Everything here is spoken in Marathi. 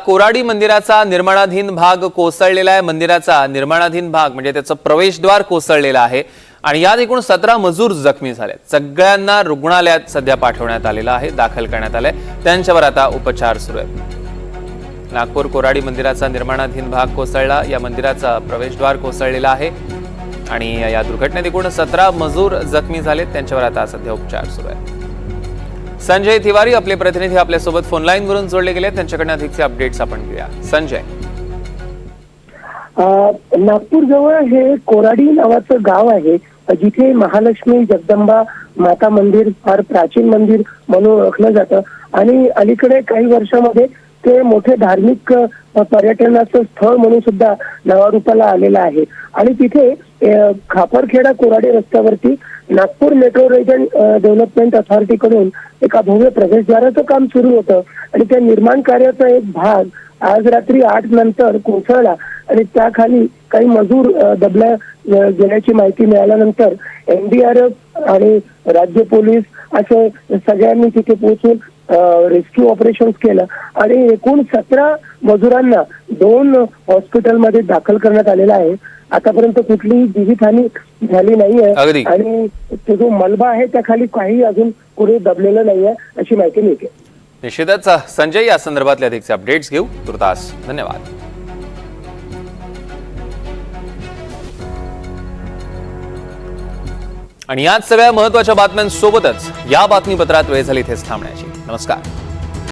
कोराडी मंदिराचा निर्माणाधीन भाग कोसळलेला आहे। मंदिराचा निर्माणाधीन भाग म्हणजे त्याचं प्रवेशद्वार कोसळलेलं आहे आणि यात एकूण 17 मजूर जखमी झाले। सगळ्यांना रुग्णालयात सध्या पाठवण्यात आलेलं आहे, दाखल करण्यात आले। त्यांच्यावर आता उपचार सुरू आहेत। नागपूर कोराडी मंदिराचा निर्माणाधीन भाग कोसळला, या मंदिराचा प्रवेशद्वार कोसळलेला आहे आणि या दुर्घटनेत एकूण 17 मजूर जखमी झाले। त्यांच्यावर आता सध्या उपचार सुरू आहेत। संजय तिवारी आपले प्रतिनिधी आपल्यासोबत फोन लाईन वरून जोडले गेले, त्यांच्याकडून अधिकचे अपडेट्स आपण घेऊया। संजय, नागपूर जवळ हे कोराडी नावाचं गाव आहे, जिथे महालक्ष्मी जगदंबा माता मंदिर फार प्राचीन मंदिर म्हणून ओळखलं जातं आणि अलीकडे काही वर्षांमध्ये ते मोठे धार्मिक पर्यटनाचं स्थळ म्हणून सुद्धा नावारूपाला आलेलं आहे। आणि तिथे खापरखेडा कोराडी रस्त्यावरती नागपूर मेट्रो रिजन डेव्हलपमेंट अथॉरिटीकडून एका भव्य प्रवेशद्वाराचं काम सुरू होतं आणि त्या निर्माण कार्याचा एक भाग आज रात्री 8 नंतर कोसळला आणि त्याखाली काही मजूर दबल्या गेल्याची माहिती मिळाल्यानंतर एनडीआरएफ आणि राज्य पोलीस असे सगळ्यांनी तिथे पोहोचून रेस्क्यू ऑपरेशन केलं आणि एकूण 17 मजुरांना 2 हॉस्पिटलमध्ये दाखल करण्यात आलेला आहे। आतापर्यंत कुठलीही जीवितहानी झाली नाहीये आणि तो जो मलबा आहे त्याखाली काही अजून कुठे दबलेलं नाहीये अशी माहिती मिळते। निश्चितच संजय, या संदर्भातले अधिकचे अपडेट्स घेऊ। तुर्तास धन्यवाद। आणि याच सगळ्या महत्त्वाच्या बातम्यांसोबतच या बातमीपत्रात वेळ झाली इथेच थांबण्याची। नमस्कार।